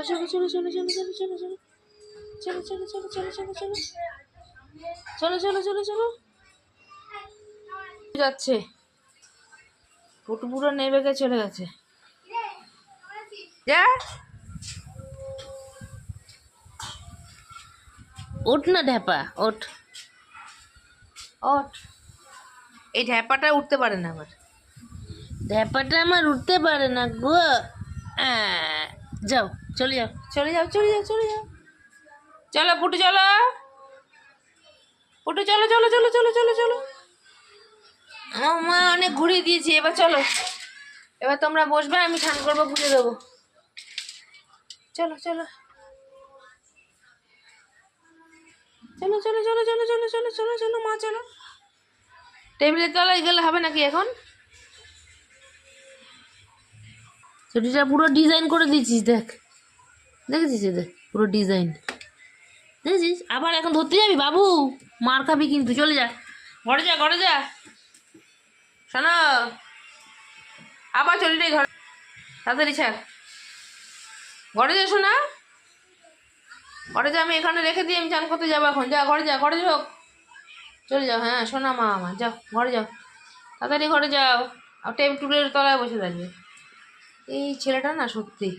চলো চলো চলো চলো চলো চলো চলো চলো চলো চলো চলো চলো চলো চলো চলো চলো চলো যাচ্ছে পুটু পুরো নেবে গে চলে গেছে যা ওঠ না ঢ্যাপা ওঠ ওঠ এই ঢ্যাপাটা উঠতে পারে না আমার ঢ্যাপাটা আমার উঠতে পারে না গো যাও চলে যাও চলে যাও চলে যাও চলে যাও চলো পুটু চলো পুটু চলো চলো চলো চলো চলো চলো আমার মা অনেক ঘুরিয়ে দিয়েছি এবার চলো এবার তোমরা বসবে আমি স্নান করবো ঘুরে দেবো চলো চলো চলো চলো চলো চলো চলো চলো চলো চলো মা চলো টেবিলের তলায় গেলে হবে নাকি এখন ছুটিটা পুরো ডিজাইন করে দিয়েছিস দেখ দেখেছিস দেখ পুরো ডিজাইন দেখেছিস আবার এখন ধরতে যাবি বাবু মার খাবি কিন্তু চলে যা ঘরে যা ঘরে যা শোনো আবার চলিটাই ঘরে তাড়াতাড়ি ছাড় ঘরে যা শোনা ঘরে যা আমি এখানে রেখে দিই আমি চান করতে যাবো এখন যা ঘরে যাও চলে যাও হ্যাঁ শোনা মা আমার যাও ঘরে যাও তাড়াতাড়ি ঘরে যাও আর টেবিল টুলের তলায় বসে থাকবে এই ছেলেটা না সত্যি